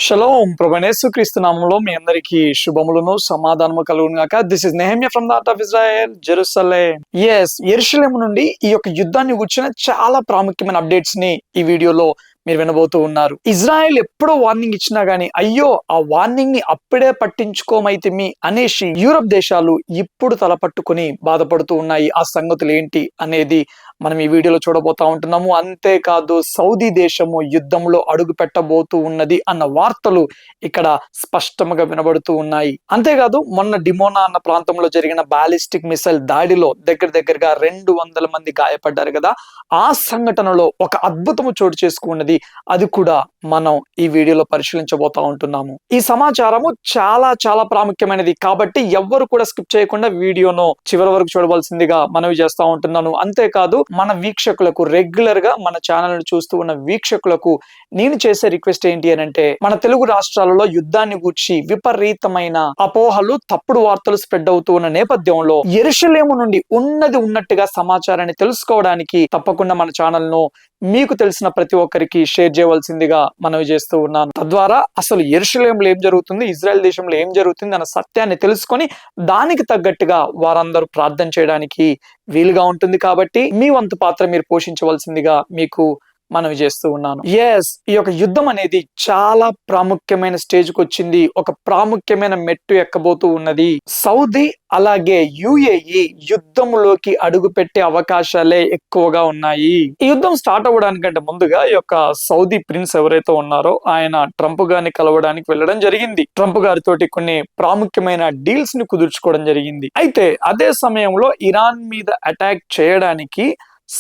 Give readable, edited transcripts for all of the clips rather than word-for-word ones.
Shalom ప్రభునేసు క్రీస్తు నామములో మీ అందరికి శుభములను సమాధానము కలుగును గాక. This is Nehemiah from the art of Israel, Jerusalem. యెరూషలేము నుండి ఈ యొక్క యుద్ధాన్ని గురించిన చాలా ప్రాముఖ్యమైన అప్డేట్స్ ని ఈ వీడియోలో మీరు వినబోతూ ఉన్నారు. ఇజ్రాయెల్ ఎప్పుడో వార్నింగ్ ఇచ్చినా గానీ అయ్యో ఆ వార్నింగ్ ని అప్పుడే పట్టించుకోమైతిమి అనేసి యూరప్ దేశాలు ఇప్పుడు తలపట్టుకుని బాధపడుతూ ఉన్నాయి. ఆ సంగతులు ఏంటి అనేది మనం ఈ వీడియోలో చూడబోతా ఉంటున్నాము. అంతేకాదు సౌదీ దేశము యుద్ధంలో అడుగు పెట్టబోతూ ఉన్నది అన్న వార్తలు ఇక్కడ స్పష్టంగా వినబడుతూ ఉన్నాయి. అంతేకాదు మొన్న డిమోనా అన్న ప్రాంతంలో జరిగిన బాలిస్టిక్ మిసైల్ దాడిలో దగ్గరగా 200 మంది గాయపడ్డారు కదా. ఆ సంఘటనలో ఒక అద్భుతము చోటు చేసుకున్నది. అది కూడా మనం ఈ వీడియోలో పరిశీలించబోతా ఉంటున్నాము. ఈ సమాచారము చాలా ప్రాముఖ్యమైనది కాబట్టి ఎవ్వరు కూడా స్కిప్ చేయకుండా వీడియోను చివరి వరకు చూడవలసిందిగా మనవి చేస్తా ఉంటున్నాను. అంతేకాదు మన వీక్షకులకు, రెగ్యులర్ గా మన ఛానల్ ను చూస్తూ ఉన్న వీక్షకులకు నేను చేసే రిక్వెస్ట్ ఏంటి అని అంటే, మన తెలుగు రాష్ట్రాలలో యుద్ధాన్ని గూర్చి విపరీతమైన అపోహలు, తప్పుడు వార్తలు స్ప్రెడ్ అవుతూ ఉన్న నేపథ్యంలో యెరూషలేము నుండి ఉన్నట్టుగా సమాచారాన్ని తెలుసుకోవడానికి తప్పకుండా మన ఛానల్ ను మీకు తెలిసిన ప్రతి ఒక్కరికి షేర్ చేయవలసిందిగా మనవి చేస్తూ ఉన్నాను. తద్వారా అసలు యెరూషలేములో ఏం జరుగుతుంది, ఇజ్రాయెల్ దేశంలో ఏం జరుగుతుంది అన్న సత్యాన్ని తెలుసుకొని దానికి తగ్గట్టుగా వారందరూ ప్రార్థన చేయడానికి వీలుగా ఉంటుంది. కాబట్టి మీ వంతు పాత్ర మీరు పోషించవలసిందిగా మీకు మనవి చేస్తూ ఉన్నాను. ఈ యొక్క యుద్ధం అనేది చాలా ప్రాముఖ్యమైన స్టేజ్ కు వచ్చింది. ఒక ప్రాముఖ్యమైన మెట్టు ఎక్కబోతూ ఉన్నది. సౌదీ అలాగే యుఏఈ యుద్ధంలోకి అడుగు పెట్టే అవకాశాలే ఎక్కువగా ఉన్నాయి. ఈ యుద్ధం స్టార్ట్ అవ్వడానికంటే ముందుగా ఈ యొక్క సౌదీ ప్రిన్స్ ఎవరైతే ఉన్నారో ఆయన ట్రంప్ గారిని కలవడానికి వెళ్ళడం జరిగింది. ట్రంప్ గారితోటి కొన్ని ప్రాముఖ్యమైన డీల్స్ ని కుదుర్చుకోవడం జరిగింది. అయితే అదే సమయంలో ఇరాన్ మీద అటాక్ చేయడానికి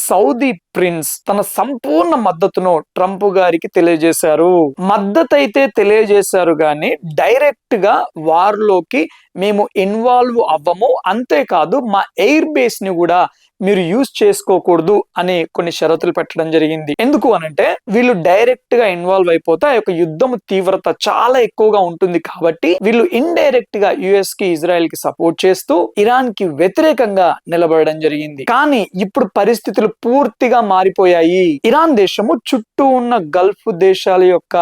సౌదీ ప్రిన్స్ తన సంపూర్ణ మద్దతును ట్రంప్ గారికి తెలియజేశారు. మద్దతు అయితే తెలియజేశారు కానీ డైరెక్ట్ గా వార్లోకి మేము ఇన్వాల్వ్ అవ్వము, అంతేకాదు మా ఎయిర్ బేస్ ని కూడా మీరు యూజ్ చేసుకోకూడదు అని కొన్ని షరతులు పెట్టడం జరిగింది. ఎందుకు అనంటే వీళ్ళు డైరెక్ట్ గా ఇన్వాల్వ్ అయిపోతే ఆ యొక్క యుద్ధం తీవ్రత చాలా ఎక్కువగా ఉంటుంది కాబట్టి వీళ్ళు ఇండైరెక్ట్ గా యుఎస్ కి, ఇజ్రాయెల్ కి సపోర్ట్ చేస్తూ ఇరాన్ కి వ్యతిరేకంగా నిలబడడం జరిగింది. కానీ ఇప్పుడు పరిస్థితులు పూర్తిగా మారిపోయాయి. ఇరాన్ దేశము చుట్టూ ఉన్న గల్ఫ్ దేశాల యొక్క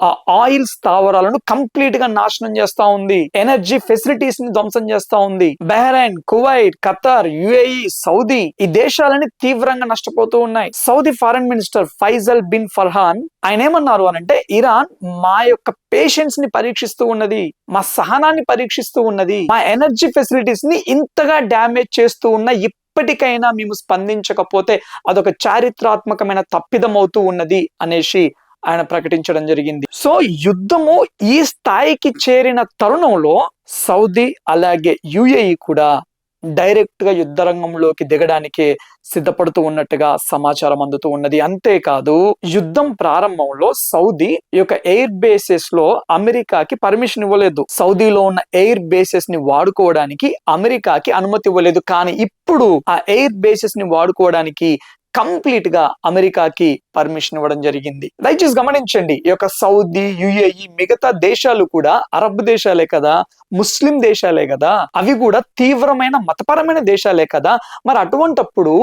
ఆ ఆయిల్ స్థావరాలను కంప్లీట్ గా నాశనం చేస్తా ఉంది. ఎనర్జీ ఫెసిలిటీస్ ని ధ్వంసం చేస్తా ఉంది. Bahrain, Kuwait, Qatar, UAE, Saudi ఈ దేశాలని తీవ్రంగా నష్టపోతూ ఉన్నాయి. Saudi foreign minister Faisal bin Farhan ఆయన ఏమన్నారు అనంటే, ఇరాన్ మా యొక్క పేషెన్స్ ని పరీక్షిస్తూ ఉన్నది, మా సహనాన్ని పరీక్షిస్తూ ఉన్నది, మా ఎనర్జీ ఫెసిలిటీస్ ని ఇంతగా డ్యామేజ్ చేస్తూ ఉన్న ఇప్పటికైనా మేము స్పందించకపోతే అదొక చారిత్రాత్మకమైన తప్పిదం అవుతూ ఉన్నది అనేసి ఆయన ప్రకటించడం జరిగింది. సో యుద్ధము ఈ స్థాయికి చేరిన తరుణంలో సౌదీ అలాగే యుఏఈ కూడా డైరెక్ట్ గా యుద్ధ రంగంలోకి దిగడానికి సిద్ధపడుతూ ఉన్నట్టుగా సమాచారం అందుతూ ఉన్నది. అంతేకాదు యుద్ధం ప్రారంభంలో సౌదీ ఈ యొక్క ఎయిర్ బేసెస్ లో అమెరికాకి పర్మిషన్ ఇవ్వలేదు. సౌదీలో ఉన్న ఎయిర్ బేసెస్ ని వాడుకోవడానికి అమెరికాకి అనుమతి ఇవ్వలేదు. కానీ ఇప్పుడు ఆ ఎయిర్ బేసెస్ ని వాడుకోవడానికి కంప్లీట్ గా అమెరికాకి పర్మిషన్ ఇవ్వడం జరిగింది. దయచేసి గమనించండి, ఈ యొక్క సౌదీ, యుఏఈ మిగతా దేశాలు కూడా అరబ్ దేశాలే కదా, ముస్లిం దేశాలే కదా, అవి కూడా తీవ్రమైన మతపరమైన దేశాలే కదా. మరి అటువంటప్పుడు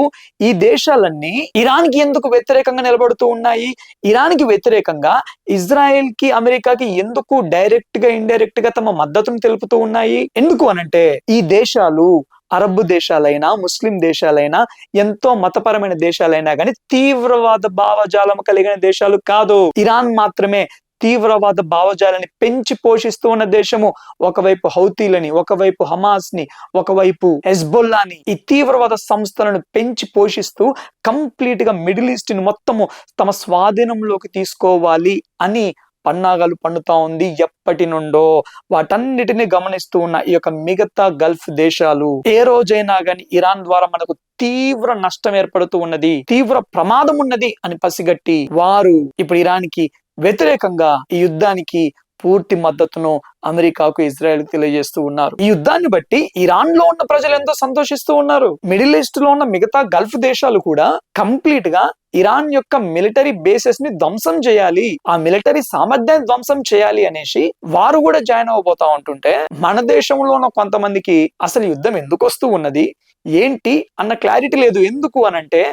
ఈ దేశాలన్నీ ఇరాన్ కి ఎందుకు వ్యతిరేకంగా నిలబడుతూ ఉన్నాయి? ఇరాన్ కి వ్యతిరేకంగా ఇజ్రాయెల్ కి, అమెరికాకి ఎందుకు డైరెక్ట్ గా, ఇండైరెక్ట్ గా తమ మద్దతును తెలుపుతూ ఉన్నాయి? ఎందుకు అనంటే ఈ దేశాలు అరబ్ దేశాలైనా, ముస్లిం దేశాలైనా, ఎంతో మతపరమైన దేశాలైనా కానీ తీవ్రవాద భావజాలం కలిగిన దేశాలు కాదు. ఇరాన్ మాత్రమే తీవ్రవాద భావజాలని పెంచి పోషిస్తూ ఉన్న దేశము. ఒకవైపు హౌతీలని, ఒకవైపు హమాస్ ని, ఒకవైపు హెజ్బొల్లాని, ఈ తీవ్రవాద సంస్థలను పెంచి పోషిస్తూ కంప్లీట్ గా మిడిల్ ఈస్ట్ ని మొత్తము తమ స్వాధీనంలోకి తీసుకోవాలి అని పన్నాగాలు పన్నుతా ఉంది. ఎప్పటి నుండో వాటన్నిటిని గమనిస్తూ ఉన్న ఈ యొక్క మిగతా గల్ఫ్ దేశాలు ఏ రోజైనా గాని ఇరాన్ ద్వారా మనకు తీవ్ర నష్టం ఏర్పడుతూ ఉన్నది, తీవ్ర ప్రమాదం ఉన్నది అని పసిగట్టి వారు ఇప్పుడు ఇరాన్ కి వ్యతిరేకంగా ఈ యుద్ధానికి పూర్తి మద్దతును అమెరికాకు, ఇజ్రాయెల్ తెలియజేస్తూ ఉన్నారు. ఈ యుద్ధాన్ని బట్టి ఇరాన్ లో ఉన్న ప్రజలు ఎంతో సంతోషిస్తూ ఉన్నారు. మిడిల్ ఈస్ట్ లో ఉన్న మిగతా గల్ఫ్ దేశాలు కూడా కంప్లీట్ గా ఇరాన్ యొక్క మిలిటరీ బేసెస్ ని ధ్వంసం చేయాలి, ఆ మిలిటరీ సామర్థ్యాన్ని ధ్వంసం చేయాలి అనేసి వారు కూడా జాయిన్ అవ్వబోతా ఉంటుంటే మన దేశంలో ఉన్న కొంతమందికి అసలు యుద్ధం ఎందుకు వస్తూ ఉన్నది ఏంటి అన్న క్లారిటీ లేదు. ఎందుకు అనంటే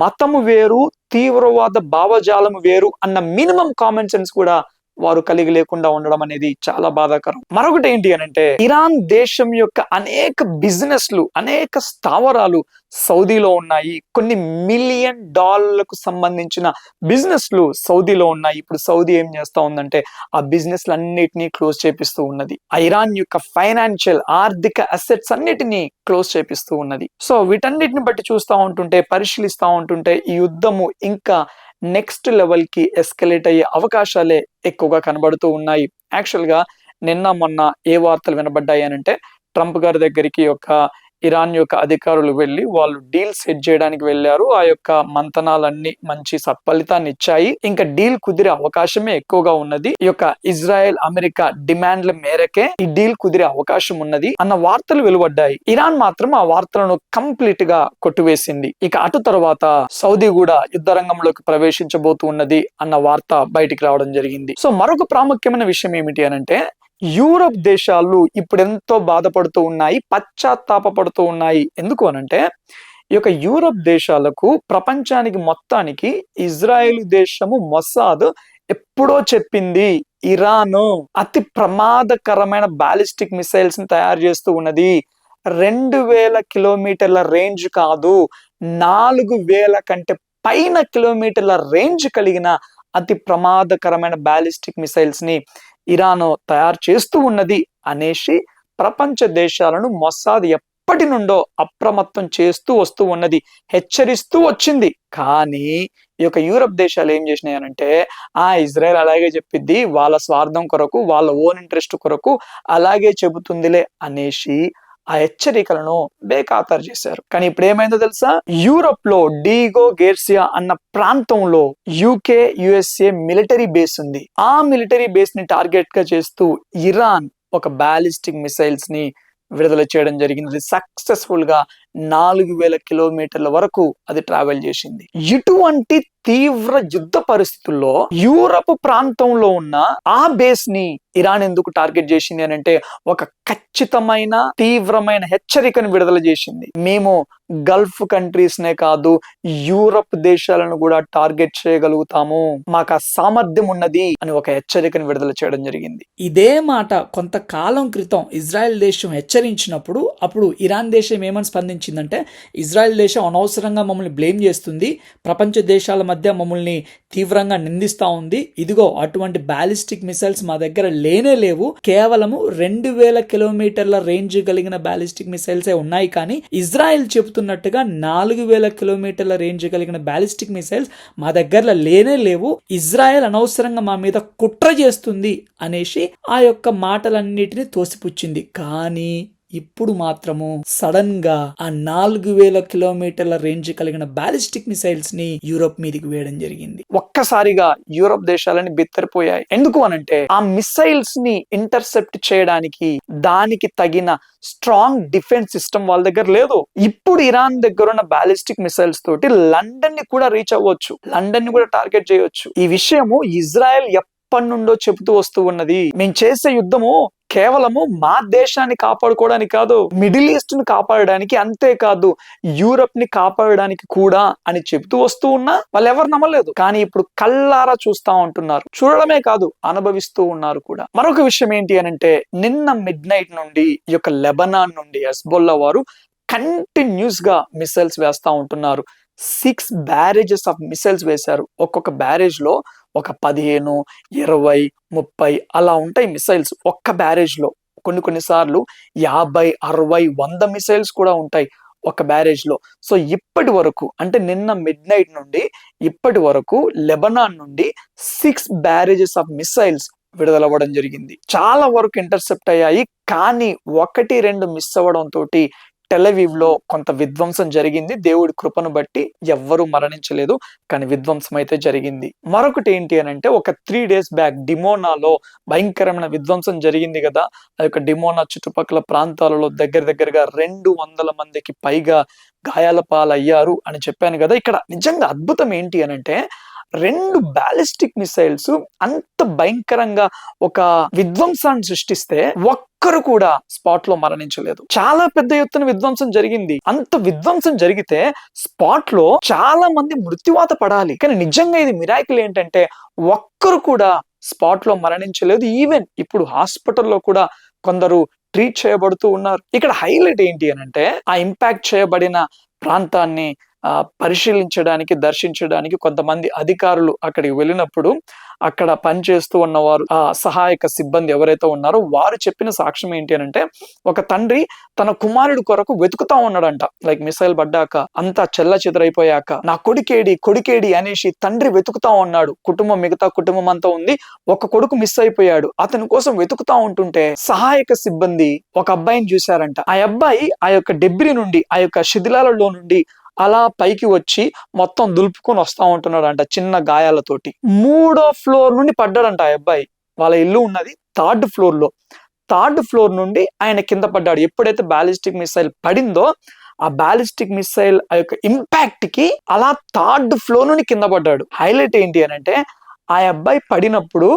మతము వేరు, తీవ్రవాద భావజాలము వేరు అన్న మినిమం కామన్ సెన్స్ కూడా వారు కలిగి లేకుండా ఉండడం అనేది చాలా బాధాకరం. మరొకటి ఏంటి అని అంటే, ఇరాన్ దేశం యొక్క అనేక బిజినెస్లు, అనేక స్థావరాలు సౌదీలో ఉన్నాయి. కొన్ని మిలియన్ డాలర్లకు సంబంధించిన బిజినెస్లు సౌదీలో ఉన్నాయి. ఇప్పుడు సౌదీ ఏం చేస్తా ఉందంటే ఆ బిజినెస్లు అన్నిటినీ క్లోజ్ చేపిస్తూ ఉన్నది. ఆ ఇరాన్ యొక్క ఫైనాన్షియల్, ఆర్థిక అసెట్స్ అన్నిటినీ క్లోజ్ చేపిస్తూ ఉన్నది. సో వీటన్నిటిని బట్టి చూస్తూ ఉంటుంటే, పరిశీలిస్తూ ఉంటుంటే ఈ యుద్ధము ఇంకా నెక్స్ట్ లెవెల్ కి ఎస్కలేట్ అయ్యే అవకాశాలే ఎక్కువగా కనబడుతూ ఉన్నాయి. యాక్చువల్ గా నిన్న మొన్న ఏ వార్తలు వినబడ్డాయి అని అంటే, ట్రంప్ గారి దగ్గరికి ఇరాన్ యొక్క అధికారులు వెళ్లి వాళ్ళు డీల్ సెట్ చేయడానికి వెళ్లారు. ఆ యొక్క మంతనాలన్నీ మంచి సత్ఫలితాన్ని ఇచ్చాయి. ఇంకా డీల్ కుదిరే అవకాశమే ఎక్కువగా ఉన్నది. ఈ యొక్క ఇజ్రాయెల్ అమెరికా డిమాండ్ల మేరకే ఈ డీల్ కుదిరే అవకాశం ఉన్నది అన్న వార్తలు వెలువడ్డాయి. ఇరాన్ మాత్రం ఆ వార్తలను కంప్లీట్ గా కొట్టివేసింది. ఇక అటు తర్వాత సౌదీ కూడా యుద్ధ రంగంలోకి ప్రవేశించబోతూ ఉన్నది అన్న వార్త బయటికి రావడం జరిగింది. సో మరొక ప్రాముఖ్యమైన విషయం ఏమిటి అని అంటే, యూరప్ దేశాలు ఇప్పుడు ఎంతో బాధపడుతూ ఉన్నాయి, పశ్చాత్తాపడుతూ ఉన్నాయి. ఎందుకు అనంటే, ఈ యొక్క యూరప్ దేశాలకు, ప్రపంచానికి మొత్తానికి ఇజ్రాయెల్ దేశము మొసాద్ ఎప్పుడో చెప్పింది, ఇరాన్ అతి ప్రమాదకరమైన బాలిస్టిక్ మిసైల్స్ ని తయారు చేస్తూ ఉన్నది. 2000 కిలోమీటర్ల రేంజ్ కాదు, 4000 కంటే పైన కిలోమీటర్ల రేంజ్ కలిగిన అతి ప్రమాదకరమైన బాలిస్టిక్ మిసైల్స్ ని ఇరాన్ తయారు చేస్తూ ఉన్నది అనేసి ప్రపంచ దేశాలను మొసాద్ ఎప్పటి నుండో అప్రమత్తం చేస్తూ వస్తూ ఉన్నది, హెచ్చరిస్తూ వచ్చింది. కానీ ఈ యొక్క యూరప్ దేశాలు ఏం చేసినాయనంటే, ఇజ్రాయెల్ అలాగే చెప్పిద్ది, వాళ్ళ స్వార్థం కొరకు, వాళ్ళ ఓన్ ఇంట్రెస్ట్ కొరకు అలాగే చెబుతుందిలే అనేసి ఆ హెచ్చరికలను బేఖాతరు చేశారు. కానీ ఇప్పుడు ఏమైందో తెలుసా, యూరప్ లో డీగో గేర్సియా అన్న ప్రాంతంలో యూకే యుఎస్ఏ మిలిటరీ బేస్ ఉంది. ఆ మిలిటరీ బేస్ ని టార్గెట్ గా చేస్తూ ఇరాన్ ఒక బాలిస్టిక్ మిసైల్స్ ని విడుదల చేయడం జరిగింది. సక్సెస్ఫుల్ గా 4000 కిలోమీటర్ల వరకు అది ట్రావెల్ చేసింది. ఇటువంటి తీవ్ర యుద్ధ పరిస్థితుల్లో యూరప్ ప్రాంతంలో ఉన్న ఆ బేస్ ని ఇరాన్ ఎందుకు టార్గెట్ చేసింది అని అంటే, ఒక ఖచ్చితమైన తీవ్రమైన హెచ్చరికను విడుదల చేసింది. మేము గల్ఫ్ కంట్రీస్ నే కాదు, యూరప్ దేశాలను కూడా టార్గెట్ చేయగలుగుతాము, మాకు ఆ సామర్థ్యం ఉన్నది అని ఒక హెచ్చరికను విడుదల చేయడం జరిగింది. ఇదే మాట కొంతకాలం క్రితం ఇజ్రాయెల్ దేశం హెచ్చరించినప్పుడు అప్పుడు ఇరాన్ దేశం ఏమని స్పందించిందంటే, ఇజ్రాయెల్ దేశం అనవసరంగా మమ్మల్ని బ్లేమ్ చేస్తుంది, ప్రపంచ దేశాల మధ్య మమ్మల్ని తీవ్రంగా నిందిస్తా ఉంది, ఇదిగో అటువంటి బాలిస్టిక్ మిసైల్స్ మా దగ్గర లేనే లేవు, కేవలము 2000 కిలోమీటర్ల రేంజ్ కలిగిన బాలిస్టిక్ మిసైల్సే ఉన్నాయి, కానీ ఇజ్రాయెల్ చెబుతున్నట్టుగా 4000 కిలోమీటర్ల రేంజ్ కలిగిన బాలిస్టిక్ మిసైల్స్ మా దగ్గర లేనే లేవు, ఇజ్రాయెల్ అనవసరంగా మా మీద కుట్ర చేస్తుంది అనేసి ఆ యొక్క మాటలన్నిటిని తోసిపుచ్చింది. కానీ ఇప్పుడు మాత్రము సడన్ గా ఆ 4000 కిలోమీటర్ల రేంజ్ కలిగిన బాలిస్టిక్ మిసైల్స్ ని యూరోప్ మీదకి వేయడం జరిగింది. ఒక్కసారిగా యూరోప్ దేశాలని బిత్తరిపోయాయి. ఎందుకు అనంటే, ఆ మిసైల్స్ ని ఇంటర్సెప్ట్ చేయడానికి దానికి తగిన స్ట్రాంగ్ డిఫెన్స్ సిస్టమ్ వాళ్ళ దగ్గర లేదు. ఇప్పుడు ఇరాన్ దగ్గర ఉన్న బాలిస్టిక్ మిసైల్స్ తోటి లండన్ ని కూడా రీచ్ అవ్వచ్చు, లండన్ ని కూడా టార్గెట్ చేయవచ్చు. ఈ విషయము ఇజ్రాయెల్ ఎప్పటి నుండో చెబుతూ వస్తూ ఉన్నది. మేము చేసే యుద్ధము కేవలము మా దేశాన్ని కాపాడుకోవడానికి కాదు, మిడిల్ ఈస్ట్ ని కాపాడడానికి, అంతేకాదు యూరప్ ని కాపాడడానికి కూడా అని చెబుతూ వస్తూ ఉన్నా వాళ్ళు ఎవరు నమ్మలేదు. కానీ ఇప్పుడు కళ్ళారా చూస్తా ఉంటున్నారు, చూడడమే కాదు అనుభవిస్తూ ఉన్నారు కూడా. మరొక విషయం ఏంటి అనంటే, నిన్న మిడ్ నైట్ నుండి ఈ యొక్క లెబనాన్ నుండి హెజ్బొల్లా వారు కంటిన్యూస్ గా మిసైల్స్ వేస్తా ఉంటున్నారు. 6 బ్యారేజెస్ ఆఫ్ మిసైల్స్ వేశారు. ఒక్కొక్క బ్యారేజ్ లో ఒక 15, 20, 30 అలా ఉంటాయి మిసైల్స్ ఒక్క బ్యారేజ్ లో. కొన్నిసార్లు 50, 60, 100 మిసైల్స్ కూడా ఉంటాయి ఒక బ్యారేజ్ లో. సో ఇప్పటి వరకు అంటే నిన్న మిడ్ నైట్ నుండి ఇప్పటి వరకు లెబనాన్ నుండి 6 బ్యారేజెస్ ఆఫ్ మిసైల్స్ విడుదలవ్వడం జరిగింది. చాలా వరకు ఇంటర్సెప్ట్ అయ్యాయి, కానీ 1-2 మిస్ అవ్వడం తోటి టెలవీవ్ లో కొంత విధ్వంసం జరిగింది. దేవుడి కృపను బట్టి ఎవ్వరూ మరణించలేదు, కానీ విధ్వంసం అయితే జరిగింది. మరొకటి ఏంటి అని అంటే, ఒక 3 days బ్యాక్ డిమోనాలో భయంకరమైన విధ్వంసం జరిగింది కదా. ఆ యొక్క డిమోనా చుట్టుపక్కల ప్రాంతాలలో దగ్గరగా 200 మందికి పైగా గాయాల పాలయ్యారు అని చెప్పాను కదా. ఇక్కడ నిజంగా అద్భుతం ఏంటి అని అంటే, 2 బాలిస్టిక్ మిసైల్స్ అంత భయంకరంగా ఒక విధ్వంసాన్ని సృష్టిస్తే ఒక్కరు కూడా స్పాట్ లో మరణించలేదు. చాలా పెద్ద ఎత్తున విధ్వంసం జరిగింది. అంత విధ్వంసం జరిగితే స్పాట్ లో చాలా మంది మృత్యువాత పడాలి, కానీ నిజంగా ఇది మిరాకిల్ ఏంటంటే ఒక్కరు కూడా స్పాట్ లో మరణించలేదు. ఈవెన్ ఇప్పుడు హాస్పిటల్లో కూడా కొందరు ట్రీట్ చేయబడుతూ ఉన్నారు. ఇక్కడ హైలైట్ ఏంటి అని అంటే, ఆ ఇంపాక్ట్ చేయబడిన ప్రాంతాన్ని పరిశీలించడానికి, దర్శించడానికి కొంతమంది అధికారులు అక్కడికి వెళ్ళినప్పుడు అక్కడ పనిచేస్తూ ఉన్నవారు, ఆ సహాయక సిబ్బంది ఎవరైతే ఉన్నారో వారు చెప్పిన సాక్ష్యం ఏంటి అని అంటే, ఒక తండ్రి తన కుమారుడు కొరకు వెతుకుతా ఉన్నాడంట. లైక్ మిసైల్ పడ్డాక అంతా చెల్ల చెదరైపోయాక నా కొడుకేడి అనేసి తండ్రి వెతుకుతా ఉన్నాడు. మిగతా కుటుంబం అంతా ఉంది, ఒక కొడుకు మిస్ అయిపోయాడు. అతని కోసం వెతుకుతా ఉంటుంటే సహాయక సిబ్బంది ఒక అబ్బాయిని చూశారంట. ఆ అబ్బాయి ఆ యొక్క డెబ్రి నుండి, ఆ యొక్క శిథిలాలలో నుండి అలా పైకి వచ్చి మొత్తం దులుపుకొని వస్తా ఉంటున్నాడు అంట, చిన్న గాయాలతోటి. 3వ ఫ్లోర్ నుండి పడ్డాడంట ఆ అబ్బాయి. వాళ్ళ ఇల్లు ఉన్నది 3rd ఫ్లోర్ లో. 3rd ఫ్లోర్ నుండి ఆయన కింద పడ్డాడు. ఎప్పుడైతే బాలిస్టిక్ మిసైల్ పడిందో, ఆ బాలిస్టిక్ మిసైల్ ఆ యొక్క ఇంపాక్ట్ కి అలా 3rd ఫ్లోర్ నుండి కింద పడ్డాడు. హైలైట్ ఏంటి అని అంటే, ఆ అబ్బాయి పడినప్పుడు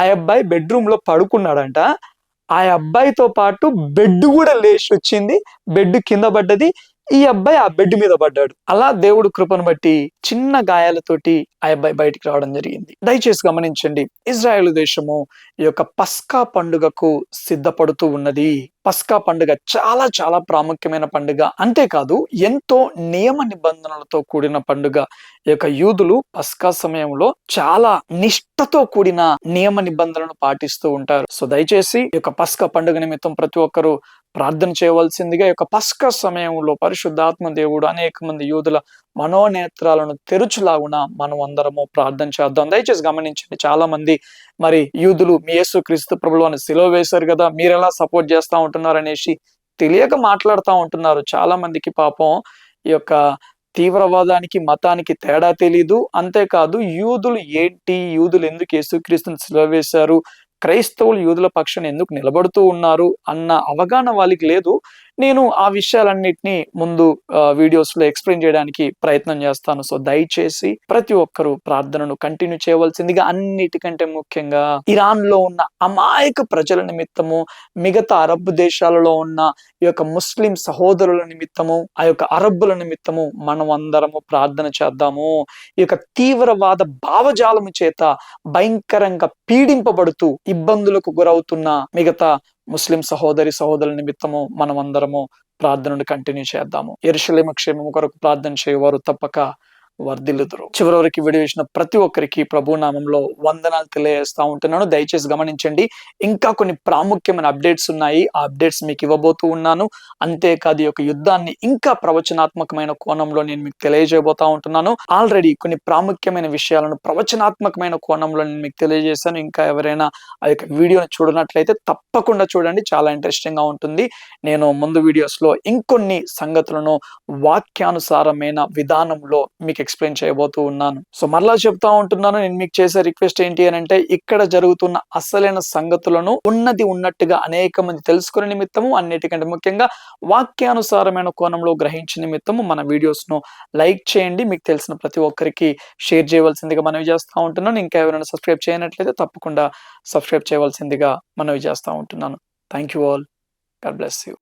ఆ అబ్బాయి బెడ్రూమ్ లో పడుకున్నాడంట. ఆ అబ్బాయితో పాటు బెడ్ కూడా లేచి వచ్చింది, బెడ్ కింద పడ్డది, ఈ అబ్బాయి ఆ బెడ్ మీద పడ్డాడు. అలా దేవుడు కృపను బట్టి చిన్న గాయాలతోటి ఆ అబ్బాయి బయటికి రావడం జరిగింది. దయచేసి గమనించండి, ఇజ్రాయెల్ దేశము ఈ యొక్క పస్కా పండుగకు సిద్ధపడుతూ ఉన్నది. పస్కా పండుగ చాలా చాలా ప్రాముఖ్యమైన పండుగ. అంతేకాదు ఎంతో నియమ నిబంధనలతో కూడిన పండుగ. ఈ యొక్క యూదులు పస్కా సమయంలో చాలా నిష్ఠతో కూడిన నియమ నిబంధనలను పాటిస్తూ ఉంటారు. సో దయచేసి ఈ యొక్క పస్కా పండుగ నిమిత్తం ప్రతి ఒక్కరూ ప్రార్థన చేయవలసిందిగా, ఈ యొక్క పస్కా సమయంలో పరిశుద్ధాత్మ దేవుడు అనేక మంది యూదుల మనోనేత్రాలను తెరుచులాగున మనం అందరము ప్రార్థన చేద్దాం. దయచేసి గమనించండి, చాలా మంది మరి యూదులు మీ యేసుక్రీస్తు ప్రభువుని సిలువ వేశారు కదా, మీరెలా సపోర్ట్ చేస్తా ఉంటున్నారు అనేసి తెలియక మాట్లాడుతూ ఉంటున్నారు. చాలా మందికి పాపం ఈ యొక్క తీవ్రవాదానికి మతానికి తేడా తెలీదు. అంతేకాదు యూదులు ఏంటి, యూదులు ఎందుకు యేసుక్రీస్తుని సిలువ వేశారు, క్రైస్తవులు యూదుల పక్షాన ఎందుకు నిలబడుతూ ఉన్నారు అన్న అవగాహన వాళ్ళకి లేదు. నేను ఆ విషయాలన్నిటినీ ముందు వీడియోస్ లో ఎక్స్ప్లెయిన్ చేయడానికి ప్రయత్నం చేస్తాను. సో దయచేసి ప్రతి ఒక్కరూ ప్రార్థనను కంటిన్యూ చేయవలసిందిగా, అన్నిటికంటే ముఖ్యంగా ఇరాన్ లో ఉన్న అమాయక ప్రజల నిమిత్తము, మిగతా అరబ్ దేశాలలో ఉన్న ఈ యొక్క ముస్లిం సహోదరుల నిమిత్తము, ఆ యొక్క అరబ్బుల నిమిత్తము మనం అందరము ప్రార్థన చేద్దాము. ఈ యొక్క తీవ్రవాద భావజాలము చేత భయంకరంగా పీడింపబడుతూ ఇబ్బందులకు గురవుతున్న మిగతా ముస్లిం సహోదరుల నిమిత్తము మనం అందరము ప్రార్థనను కంటిన్యూ చేద్దాము. యెరూషలేము క్షేమము కొరకు ప్రార్థన చేయవారు తప్పక వర్ధిల్లుదురు. చివరి వరకు వీడియో చూసిన ప్రతి ఒక్కరికి ప్రభు నామంలో వందనాలు తెలియజేస్తా ఉంటున్నాను. దయచేసి గమనించండి, ఇంకా కొన్ని ప్రాముఖ్యమైన అప్డేట్స్ ఉన్నాయి. ఆ అప్డేట్స్ మీకు ఇవ్వబోతూ ఉన్నాను. అంతేకాదు ఈ యొక్క యుద్ధాన్ని ఇంకా ప్రవచనాత్మకమైన కోణంలో నేను మీకు తెలియజేయబోతా ఉంటున్నాను. ఆల్రెడీ కొన్ని ప్రాముఖ్యమైన విషయాలను ప్రవచనాత్మకమైన కోణంలో నేను మీకు తెలియజేశాను. ఇంకా ఎవరైనా ఆ యొక్క వీడియోని చూడనట్లయితే తప్పకుండా చూడండి, చాలా ఇంట్రెస్టింగ్ గా ఉంటుంది. నేను ముందు వీడియోస్ లో ఇంకొన్ని సంగతులను వాక్యానుసారమైన విధానంలో మీకు ఎక్స్ప్లెయిన్ చేయబోతూ ఉన్నాను. సో మరలా చెప్తా ఉంటున్నాను, నేను మీకు చేసే రిక్వెస్ట్ ఏంటి అని అంటే, ఇక్కడ జరుగుతున్న అసలైన సంగతులను ఉన్నది ఉన్నట్టుగా అనేక మంది తెలుసుకునే నిమిత్తము, అన్నిటికంటే ముఖ్యంగా వాక్యానుసారమైన కోణంలో గ్రహించే నిమిత్తము మన వీడియోస్ ను లైక్ చేయండి. మీకు తెలిసిన ప్రతి ఒక్కరికి షేర్ చేయవలసిందిగా మనవి చేస్తూ ఉంటున్నాను. ఇంకా ఎవరైనా సబ్స్క్రైబ్ చేయనట్లయితే తప్పకుండా సబ్స్క్రైబ్ చేయవలసిందిగా మనవి చేస్తూ ఉంటున్నాను. Thank you all. God bless you.